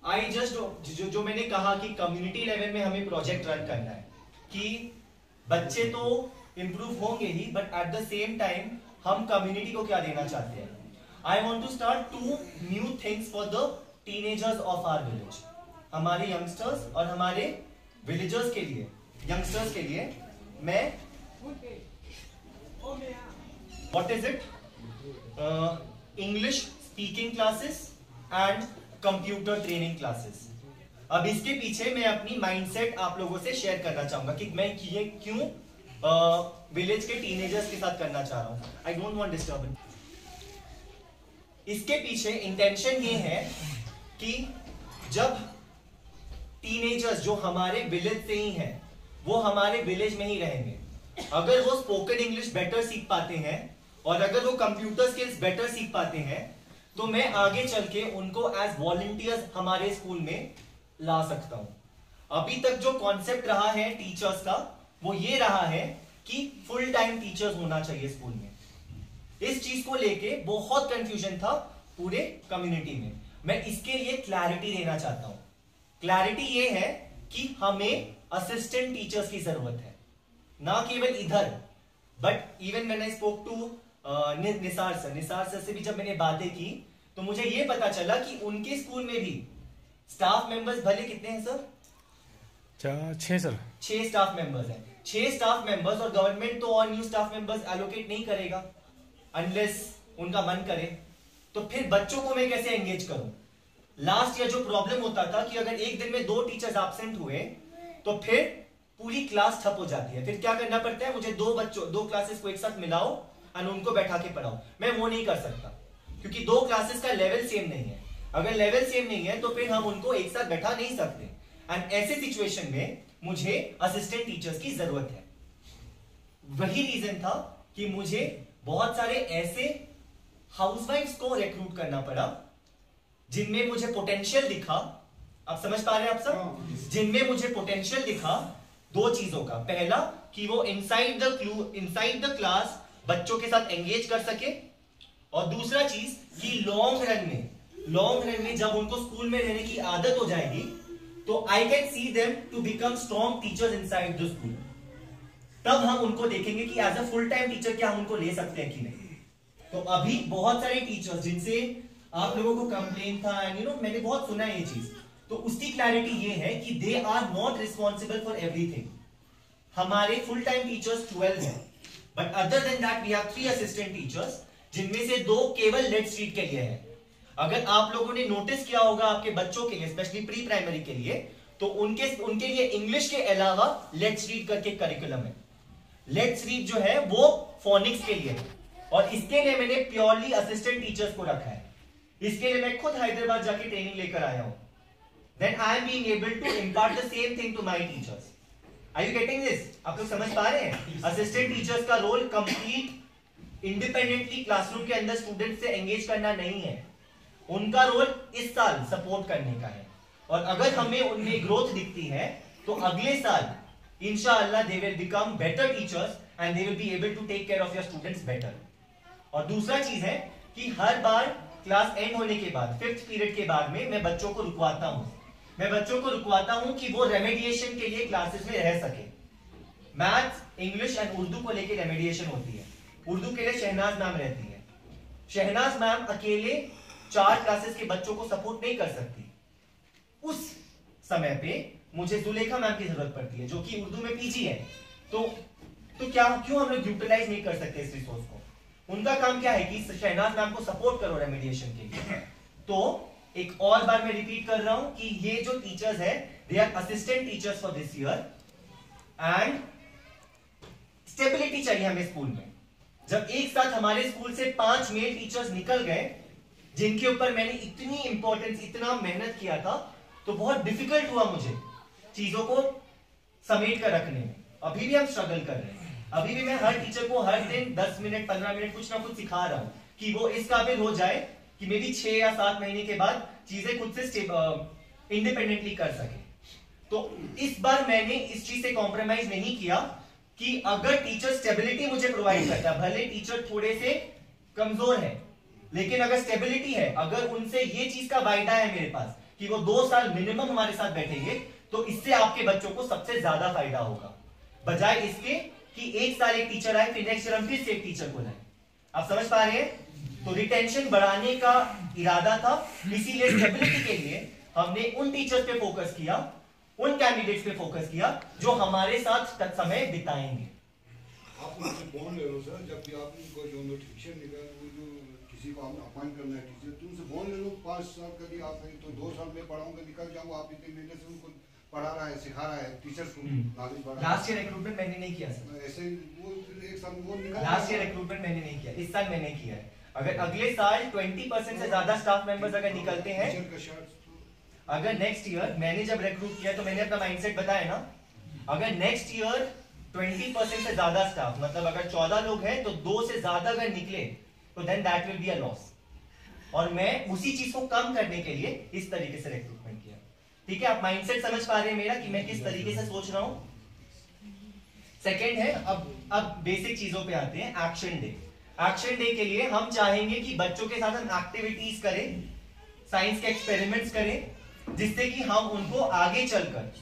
I just जो मैंने कहा कि कम्युनिटी लेवल में हमें प्रोजेक्ट रन करना है कि बच्चे तो इंप्रूव होंगे ही, but at the same time हम कम्युनिटी को क्या देना चाहते हैं. I want to start 2 new things for the teenagers of our village. हमारे यंगस्टर्स और हमारे विलेजर्स के लिए, यंगस्टर्स के लिए मैं what is it English speaking classes and computer training classes. अब इसके पीछे मैं अपनी माइंडसेट आप लोगों से शेयर करना चाहूंगा कि मैं ये क्यों विलेज के टीनेजर्स के साथ करना चाह रहा हूं. I don't want disturbance. इसके पीछे इंटेंशन ये है कि जब टीनेजर्स जो हमारे विलेज से ही हैं, वो हमारे विलेज में ही रहेंगे, अगर वो स्पोकन इंग्लिश बेटर सीख पाते हैं और अगर वो कंप्यूटर स्किल्स बेटर सीख पाते हैं, तो मैं आगे चल के उनको एज वॉलंटियर्स हमारे स्कूल में ला सकता हूं. अभी तक जो कॉन्सेप्ट रहा है टीचर्स का, वो ये रहा है कि फुल टाइम टीचर्स होना चाहिए स्कूल में. इस चीज को लेके बहुत कंफ्यूजन था पूरे कम्युनिटी में. मैं इसके लिए क्लैरिटी देना चाहता हूं. क्लैरिटी ये है कि हमें असिस्टेंट टीचर्स की जरूरत है, ना केवल इधर, but even when I spoke to Nisar sir से भी जब मैंने बातें की, तो मुझे ये पता चला कि उनके स्कूल में भी स्टाफ मेंबर्स भले कितने हैं सर? 6 सर. 6 स्टाफ मेंबर्स हैं. 6 स्टाफ मेंबर्स, और गवर्नमेंट तो और न्यू स्टाफ मेंबर्स एलोकेट नहीं करेगा अनलेस उनका मन करे. तो फिर बच्चों को मैं कैसे एंगेज करूं? लास्ट ईयर जो प्रॉब्लम होता था कि अगर एक दिन में 2 टीचर्स एब्सेंट हुए तो फिर पूरी क्लास ठप हो जाती है. फिर क्या करना पड़ता है? मुझे 2 क्लासेस को एक साथ मिलाओ और उनको बैठा के पढ़ाओ. मैं वो नहीं कर सकता क्योंकि 2 क्लासेस का लेवल सेम नहीं है. अगर लेवल सेम नहीं है तो फिर हम उनको एक साथ बैठा नहीं सकते. एंड ऐसे सिचुएशन में मुझे असिस्टेंट टीचर्स की जरूरत है. वही रीजन था कि मुझे बहुत सारे ऐसे हाउसवाइफ्स को रिक्रूट करना पड़ा जिनमें मुझे पोटेंशियल दिखा. आप समझ पा रहे हैं आप सब? जिनमें मुझे पोटेंशियल दिखा 2 चीजों का. पहला कि वो इनसाइड द क्लास बच्चों के साथ एंगेज कर सके, और दूसरा चीज कि लॉन्ग रन में जब उनको स्कूल में रहने की आदत हो जाएगी तो I can see them to become strong teachers inside the school. तब हम उनको देखेंगे कि as a full time teacher क्या हम उनको ले सकते हैं कि नहीं. तो अभी बहुत सारे टीचर्स जिनसे आप लोगों को कंप्लेन था, एंड मैंने बहुत सुना है ये चीज, तो उसकी क्लैरिटी ये है कि they are not responsible for everything. हमारे फुल टाइम टीचर्स 12 हैं, but other than that we have 3 assistant teachers, जिनमें से 2 केवल लेट स्ट्रीट के लिए है. अगर आप लोगों ने नोटिस किया होगा आपके बच्चों के लिए, स्पेशली प्री प्राइमरी के लिए, तो उनके लिए इंग्लिश के अलावा लेट्स रीड करके करिकुलम है. लेट्स रीड जो है वो फोनिक्स के लिए है, और इसके लिए मैंने प्योरली असिस्टेंट टीचर्स को रखा है. इसके लिए मैं खुद हैदराबाद जाके ट्रेनिंग लेकर आया हूं. Then I am being able to impart the same thing to my teachers. Are you getting this? आप लोग समझ पा रहे हैं? असिस्टेंट टीचर्स का रोल कंप्लीट इंडिपेंडेंटली क्लासरूम के अंदर स्टूडेंट से एंगेज करना नहीं है. उनका रोल इस साल सपोर्ट करने का है, और अगर हमें उनमें ग्रोथ दिखती है तो अगले साल इंशाअल्लाह they will become better teachers and they will be able to take care of your students better. और दूसरा चीज है कि हर बार क्लास एंड होने के बाद 5th पीरियड के बाद में मैं बच्चों को रुकवाता हूं कि वो रेमेडिएशन के लिए क्लासेस में रह सके. मैथ्स, इंग्लिश एंड उर्दू को लेकर रेमेडिएशन होती है. उर्दू के लिए शहनाज मैम रहती है. शहनाज मैम अकेले 4 क्लासेस के बच्चों को सपोर्ट नहीं कर सकती. उस समय पे मुझे जुलेखा मैम की जरूरत पड़ती है जो कि उर्दू में पीजी है. तो क्यों हम लोग यूटिलाइज नहीं कर सकते इस रिसोर्स को? उनका काम क्या है कि शहनाज मैम को सपोर्ट करो रेमेडिएशन के लिए. तो एक और बार मैं रिपीट कर रहा हूं कि ये जो टीचर्स है they are assistant teachers for this year, and stability चाहिए हमें स्कूल में. जब एक साथ हमारे स्कूल से 5 मेल टीचर्स निकल गए जिनके ऊपर मैंने इतनी इंपॉर्टेंस, इतना मेहनत किया था, तो बहुत डिफिकल्ट हुआ मुझे चीजों को समेट कर रखने में. अभी भी हम स्ट्रगल कर रहे हैं. अभी भी मैं हर टीचर को हर दिन 10 मिनट 15 मिनट कुछ ना कुछ सिखा रहा हूं कि वो इस काबिल हो जाए कि मे बी 6 या 7 महीने के बाद चीजें खुद से इंडिपेंडेंटली कर सके. तो इस बार मैंने इस चीज से कॉम्प्रोमाइज नहीं किया कि अगर टीचर स्टेबिलिटी मुझे प्रोवाइड करता है, भले टीचर थोड़े से कमजोर है, लेकिन अगर स्टेबिलिटी है, अगर उनसे ये चीज का वायदा है मेरे पास कि वो 2 साल मिनिमम हमारे साथ बैठेंगे, तो इससे आपके बच्चों को सबसे ज्यादा फायदा होगा, बजाय इसके कि 1 साल एक टीचर आए, फिर नेक्स्ट ईयर हम फिर से एक टीचर को लाए। आप समझ पा रहे हैं? तो रिटेंशन बढ़ाने का इरादा था, इसीलिए स्टेबिलिटी के लिए हमने उन टीचर्स पे फोकस किया, उन कैंडिडेट्स पे फोकस किया जो हमारे साथ समय बिताएंगे। आप उनसे बॉन्ड ले लो सर, जब भी आप उनको जो नोटिफिकेशन निकल, वो जो किसी को आप अपॉइंट करना है टीचर, तो उनसे बॉन्ड ले लो 5 साल का भी आप तो 2 साल में पढ़ाऊंगा, निकल जाऊंगा, आप इतने महीने से उनको पढ़ा रहा है, सिखा रहा है, टीचर्स को नॉलेज बढ़ा। लास्ट ईयर रिक्रूटमेंट मैंने नहीं किया सर, ऐसे वो एक साल वो निकल, लास्ट ईयर रिक्रूटमेंट मैंने नहीं किया, इस साल मैंने किया है। अगर अगले साल 20% से ज्यादा स्टाफ मेंबर्स अगर निकलते हैं, अगर नेक्स्ट ईयर मैंने जब रिक्रूट किया तो मैंने अपना माइंडसेट बताया ना, अगर नेक्स्ट ईयर 20% से ज्यादा स्टाफ, मतलब अगर 14 लोग हैं तो 2 से ज्यादा अगर निकले तो then that will be a loss. और मैं उसी चीज को कम करने के लिए इस तरीके से रिक्रूटमेंट किया। ठीक है, आप माइंडसेट समझ पा रहे हैं मेरा कि मैं किस तरीके से सोच रहा हूं। सेकेंड है, अब बेसिक चीजों पे आते हैं। Action day. एक्शन डे के लिए हम चाहेंगे कि बच्चों के साथ हम एक्टिविटीज करें, साइंस के एक्सपेरिमेंट्स करें, जिससे कि हम उनको आगे चलकर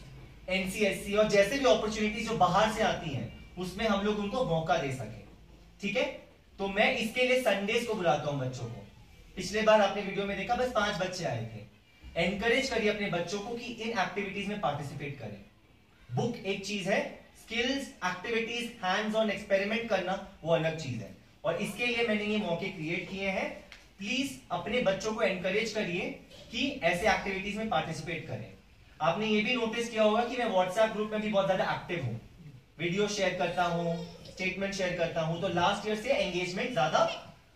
एनसीएससी और जैसे भी अपॉर्चुनिटीज जो बाहर से आती हैं उसमें हम लोग उनको मौका दे सके। ठीक है, तो मैं इसके लिए संडेज को बुलाता हूं बच्चों को। पिछले बार आपने वीडियो में देखा बस 5 बच्चे आए थे। एनकरेज करिए अपने बच्चों को कि इन एक्टिविटीज में पार्टिसिपेट करें। बुक एक चीज है, skills, activities, hands on experiment करना वो अलग चीज है, और इसके लिए मैंने ये मौके क्रिएट किए हैं। प्लीज अपने बच्चों को एनकरेज करिए कि ऐसे एक्टिविटीज में पार्टिसिपेट करें। आपने ये भी नोटिस किया होगा कि मैं व्हाट्सएप ग्रुप में भी बहुत ज्यादा एक्टिव हूं, वीडियो शेयर करता हूं, स्टेटमेंट शेयर करता हूं, तो लास्ट ईयर से एंगेजमेंट ज्यादा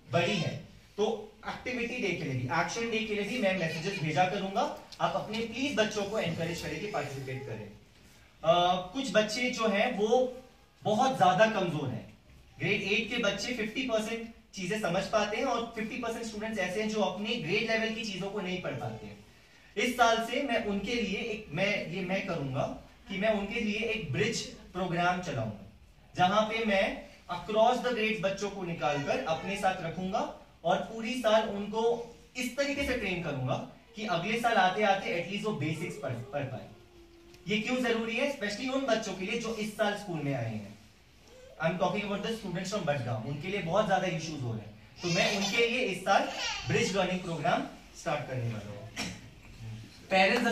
बढ़ी है। तो एक्टिविटी डे के लिए भी, एक्शन डे के लिए भी मैं मैसेजेस भेजा करूंगा। आप अपने प्लीज बच्चों को एनकरेज करें कि पार्टिसिपेट करें। कुछ बच्चे जो हैं वो बहुत ज्यादा कमजोर हैं। ग्रेड 8 के बच्चे 50% चीजें समझ पाते हैं और 50% स्टूडेंट्स ऐसे हैं जो अपने ग्रेड लेवल की चीजों को नहीं पढ़ पाते हैं। इस साल से मैं उनके लिए मैं करूंगा कि मैं उनके लिए एक ब्रिज प्रोग्राम चलाऊंगा, जहां पे मैं अक्रॉस द ग्रेड्स बच्चों को निकालकर अपने साथ रखूंगा और पूरी साल उनको इस तरीके से ट्रेन करूंगा कि अगले साल आते आते एटलीस्ट वो बेसिक्स पढ़ पाए। ये क्यों जरूरी है? स्पेशली उन बच्चों के लिए जो इस साल स्कूल में आए हैं। I am talking about the students from Budgam, उनके लिए बहुत ज्यादा इश्यूज हो रहे हैं, तो मैं उनके लिए इस साल ब्रिज लर्निंग प्रोग्राम स्टार्ट करने वाला हूँ। पेरेंट्स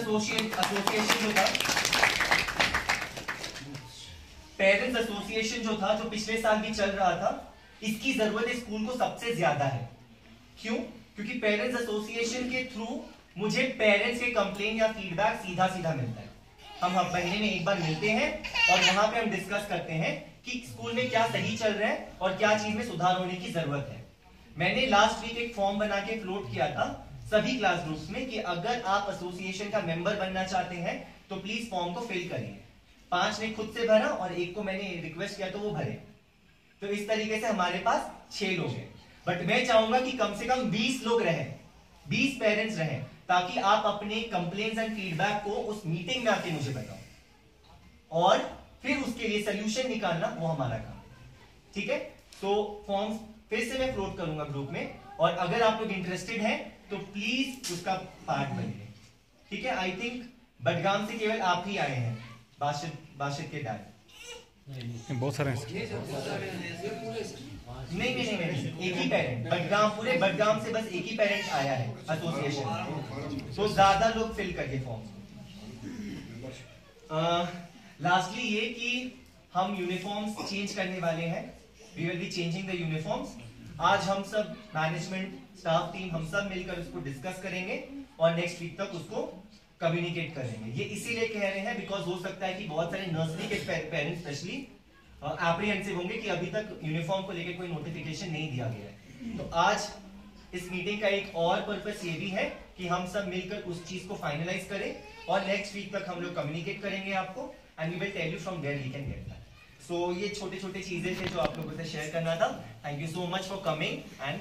एसोसिएशन जो था, जो पिछले साल भी चल रहा था, इसकी जरूरत इस स्कूल को सबसे ज्यादा है। क्यों? क्योंकि पेरेंट्स एसोसिएशन के थ्रू मुझे पेरेंट्स के कंप्लेन या फीडबैक सीधा सीधा मिलता है। हम महीने में एक बार मिलते हैं और वहां पे हम डिस्कस करते हैं कि स्कूल में क्या सही चल रहा है और क्या चीज में सुधार होने की जरूरत है। मैंने लास्ट वीक एक फॉर्म बना के फ्लोट किया था सभी क्लास ग्रुप्स में कि अगर आप एसोसिएशन का मेंबर बनना चाहते हैं तो प्लीज फॉर्म को फिल करिए। 5 ने खुद से भरा और एक को मैंने रिक्वेस्ट किया तो वो भरे। तो इस तरीके से हमारे पास 6 लोग हैं, बट मैं चाहूंगा कि कम से कम 20 लोग रहें, 20 पेरेंट्स रहें, ताकि आप अपने कंप्लेंट्स एंड फीडबैक को उस मीटिंग में आके मुझे बताओ और फिर उसके लिए सोल्यूशन निकालना वो हमारा काम। ठीक है, तो फॉर्म्स फिर से मैं फ्लोट करूंगा ग्रुप में, और अगर आप लोग इंटरेस्टेड हैं तो प्लीज उसका पार्ट बनिए। ठीक है, आई थिंक बडगाम से केवल आप ही आए हैं, बाशिद के डैड। बहुत सारे हैं। नहीं, एक ही पेरेंट, बडगाम, पूरे बडगाम से बस एक ही पेरेंट आया है एसोसिएशन, तो ज्यादा लोग फिल करिए फॉर्म। लास्टली ये कि हम यूनिफॉर्म्स चेंज करने वाले हैं। We will be changing the uniforms. आज हम सब मैनेजमेंट, स्टाफ टीम, हम सब मिलकर उसको डिस्कस करेंगे और नेक्स्ट वीक तक उसको कम्युनिकेट करेंगे। ये इसीलिए कह रहे हैं बिकॉज हो सकता है कि बहुत सारे नर्सरी के पेरेंट्स स्पेशली एप्रीहेंसिव होंगे कि अभी तक यूनिफॉर्म को लेकर कोई नोटिफिकेशन नहीं दिया गया है। तो आज इस मीटिंग का एक और पर्पस ये भी है कि हम सब मिलकर उस चीज को फाइनलाइज करें और नेक्स्ट वीक तक हम लोग कम्युनिकेट करेंगे आपको, and we will tell you from where we can get that. So ये छोटे छोटे चीजें थे जो आप लोगों से शेयर करना था। Thank you so much for coming and